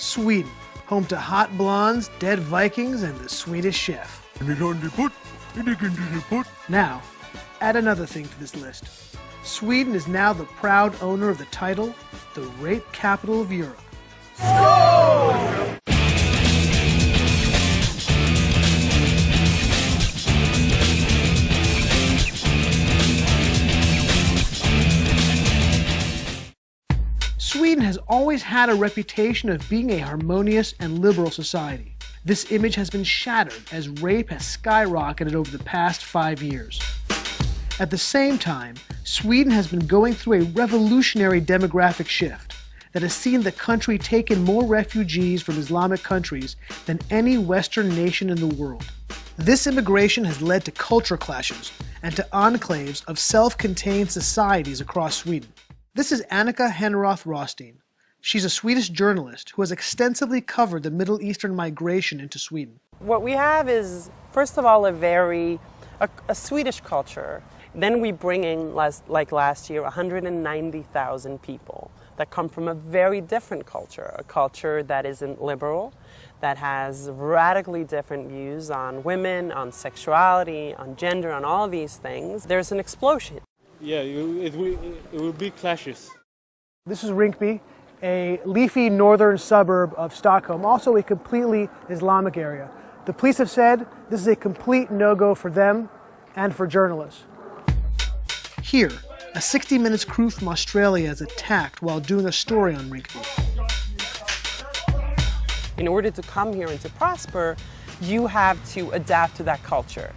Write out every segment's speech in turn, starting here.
Sweden, home to hot blondes, dead Vikings, and the Swedish chef. Now, add another thing to this list. Sweden is now the proud owner of the title, the rape capital of Europe. Sweden has always had a reputation of being a harmonious and liberal society. This image has been shattered as rape has skyrocketed over the past 5 years. At the same time, Sweden has been going through a revolutionary demographic shift that has seen the country take in more refugees from Islamic countries than any Western nation in the world. This immigration has led to culture clashes and to enclaves of self-contained societies across Sweden. This is Annika Henroth Rothstein. She's a Swedish journalist who has extensively covered the Middle Eastern migration into Sweden. What we have is, first of all, a Swedish culture. Then we bring in, like last year, 190,000 people that come from a very different culture, a culture that isn't liberal, that has radically different views on women, on sexuality, on gender, on all these things. There's an explosion. Yeah, it will be clashes. This is Rinkeby, a leafy northern suburb of Stockholm, also a completely Islamic area. The police have said this is a complete no-go for them and for journalists. Here, a 60 Minutes crew from Australia is attacked while doing a story on Rinkeby. In order to come here and to prosper, you have to adapt to that culture.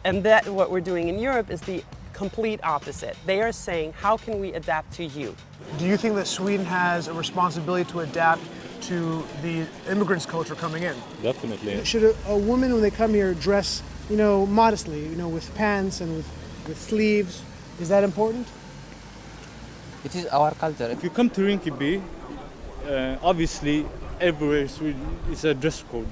And that what we're doing in Europe is the complete opposite. They are saying, how can we adapt to you? Do you think that Sweden has a responsibility to adapt to the immigrants' culture coming in? Definitely. Should a woman, when they come here, dress, modestly, with pants and with sleeves? Is that important? It is our culture. If you come to Rinkeby, obviously everywhere it's a dress code,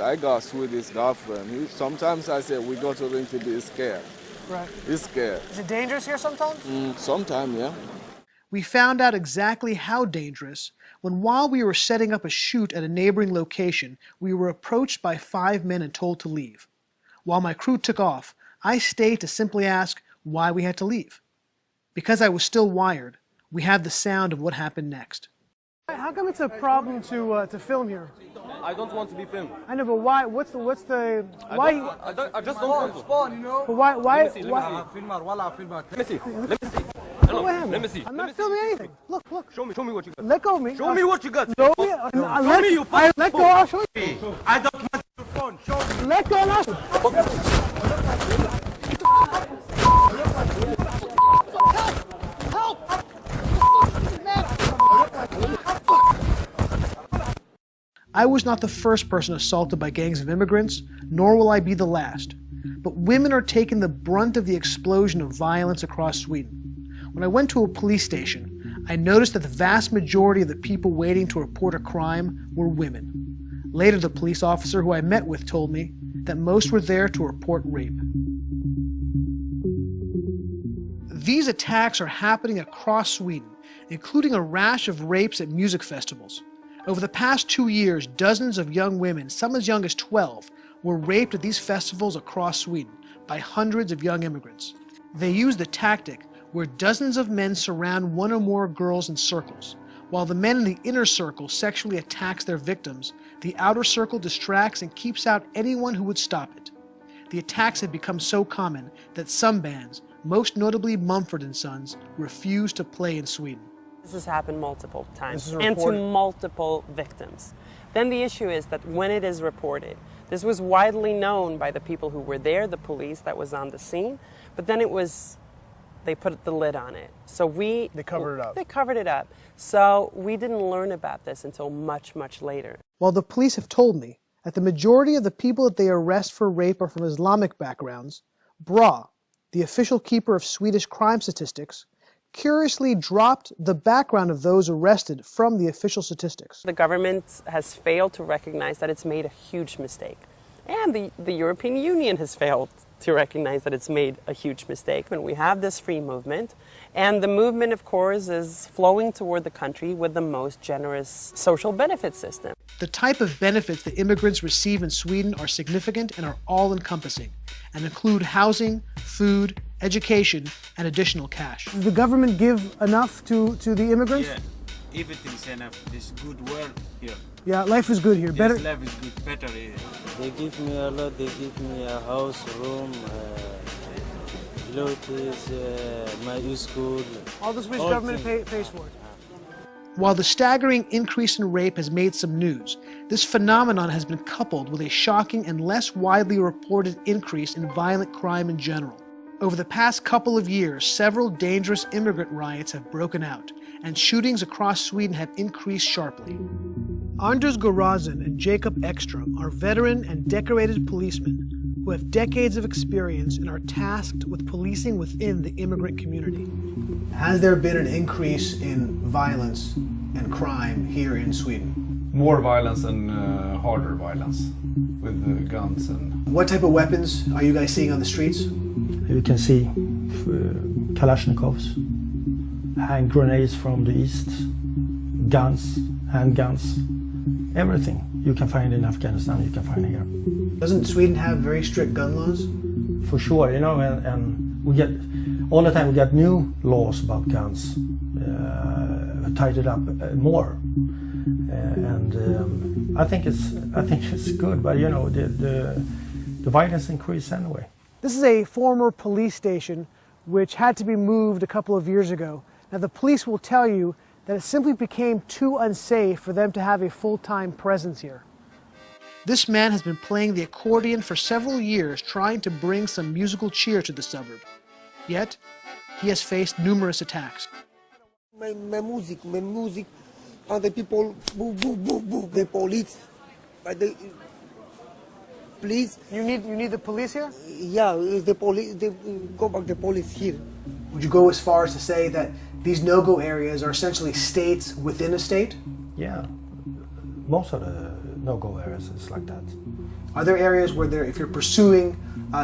I got Swedish girlfriend. Sometimes I say we go to Rinkeby, he's scared. Right. He's scared. Is it dangerous here sometimes? Sometimes, yeah. We found out exactly how dangerous when, while we were setting up a shoot at a neighboring location, we were approached by 5 men and told to leave. While my crew took off, I stayed to simply ask why we had to leave. Because I was still wired, we have the sound of what happened next. How come it's a problem to film here? I don't want to be filmed. I know, but why? I just don't want to. But why? Let me see. Let me see. I'm not filming anything. Look. Show me what you got. Let go of me. Show me what you got. Show me. Show me your phone. Let go. I'll show you. I don't want your phone. Show me. Let go. I'll show you. I was not the first person assaulted by gangs of immigrants, nor will I be the last. But women are taking the brunt of the explosion of violence across Sweden. When I went to a police station, I noticed that the vast majority of the people waiting to report a crime were women. Later, the police officer who I met with told me that most were there to report rape. These attacks are happening across Sweden, including a rash of rapes at music festivals. Over the past 2 years, dozens of young women, some as young as 12, were raped at these festivals across Sweden by hundreds of young immigrants. They use the tactic where dozens of men surround one or more girls in circles. While the men in the inner circle sexually attacks their victims, the outer circle distracts and keeps out anyone who would stop it. The attacks have become so common that some bands, most notably Mumford & Sons, refuse to play in Sweden. This has happened multiple times and to multiple victims. Then the issue is that when it is reported, this was widely known by the people who were there, the police that was on the scene, but then they put the lid on it. So they covered it up. They covered it up. So we didn't learn about this until much, much later. While the police have told me that the majority of the people that they arrest for rape are from Islamic backgrounds, BRA, the official keeper of Swedish crime statistics, curiously dropped the background of those arrested from the official statistics. The government has failed to recognize that it's made a huge mistake. And the European Union has failed to recognize that it's made a huge mistake. And we have this free movement, and the movement, of course, is flowing toward the country with the most generous social benefit system. The type of benefits that immigrants receive in Sweden are significant and are all-encompassing, and include housing, food, education, and additional cash. Does the government give enough to the immigrants? Yeah, everything's enough. There's good work here. Yeah, life is good here. Yes, Better. life is good, better here. They give me a lot. They give me a house, room, clothes, my school. All the Swedish all government things. pays for it. While the staggering increase in rape has made some news, this phenomenon has been coupled with a shocking and less widely reported increase in violent crime in general. Over the past couple of years, several dangerous immigrant riots have broken out, and shootings across Sweden have increased sharply. Anders Gorazin and Jacob Ekstrom are veteran and decorated policemen who have decades of experience and are tasked with policing within the immigrant community. Has there been an increase in violence and crime here in Sweden? More violence and harder violence with guns and... What type of weapons are you guys seeing on the streets? You can see Kalashnikovs, hand grenades from the east, guns, handguns, everything you can find in Afghanistan, you can find here. Doesn't Sweden have very strict gun laws? For sure, you know, and we get, all the time we get new laws about guns, tightened up more. I think it's good, but you know, the violence increased anyway. This is a former police station which had to be moved a couple of years ago. Now the police will tell you that it simply became too unsafe for them to have a full-time presence here. This man has been playing the accordion for several years, trying to bring some musical cheer to the suburb. Yet, he has faced numerous attacks. My music, and the people, boo, boo, boo, boo, the police, please. You need the police here? Yeah, the police, go back the police here. Would you go as far as to say that these no-go areas are essentially states within a state? Yeah, most of the no-go areas is like that. Are there areas where if you're pursuing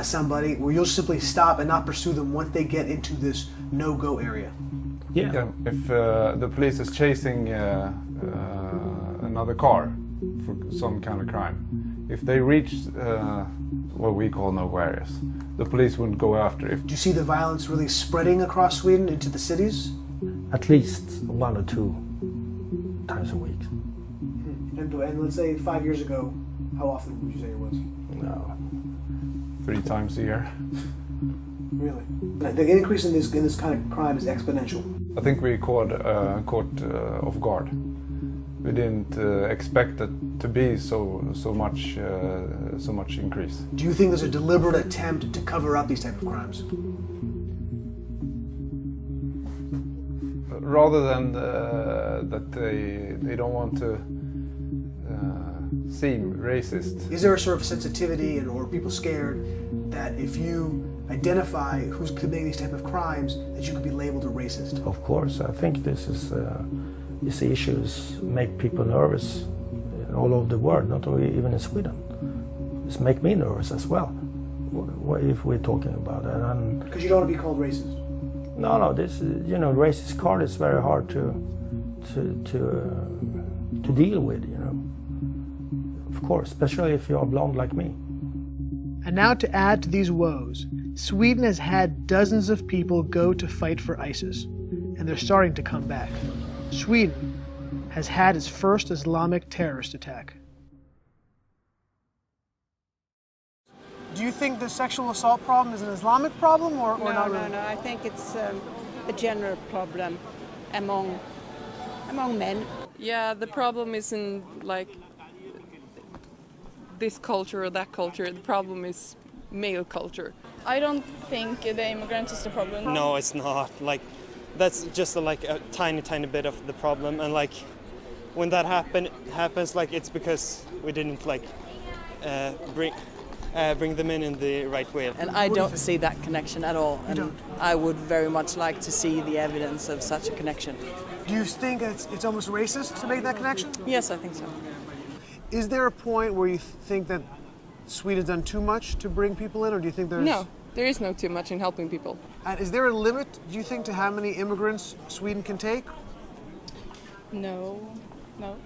somebody, where you'll simply stop and not pursue them once they get into this no-go area? Yeah. If the police is chasing another car for some kind of crime, if they reach what we call no-go areas, the police wouldn't go after it. Do you see the violence really spreading across Sweden into the cities? At least 1 or 2 times a week. And let's say 5 years ago, how often would you say it was? No. 3 times a year. Really? The increase in this kind of crime is exponential. I think we caught off guard. We didn't expect it to be so much increase. Do you think there's a deliberate attempt to cover up these type of crimes? Rather than that they don't want to seem racist. Is there a sort of sensitivity or people scared that if you identify who's committing these type of crimes, that you could be labeled a racist? Of course, I think this is these issues make people nervous all over the world, not only even in Sweden. This make me nervous as well, if we're talking about it. Because you don't want to be called racist? No, this you know, racist card is very hard to deal with, you know. Of course, especially if you are blonde like me. And now to add to these woes, Sweden has had dozens of people go to fight for ISIS, and they're starting to come back. Sweden has had its first Islamic terrorist attack. Do you think the sexual assault problem is an Islamic problem or not really? No, I think it's a general problem among men. Yeah, the problem isn't like this culture or that culture. The problem is male culture. I don't think the immigrants is the problem. No, it's not. Like, that's just like a tiny bit of the problem, and like when that happens, like it's because we didn't like bring them in the right way. And I don't see that connection at all. And I would very much like to see the evidence of such a connection. Do you think it's almost racist to make that connection? Yes, I think so. Is there a point where you think that Sweden's done too much to bring people in, or do you think there's... No, there is no too much in helping people. And is there a limit, do you think, to how many immigrants Sweden can take? No, no.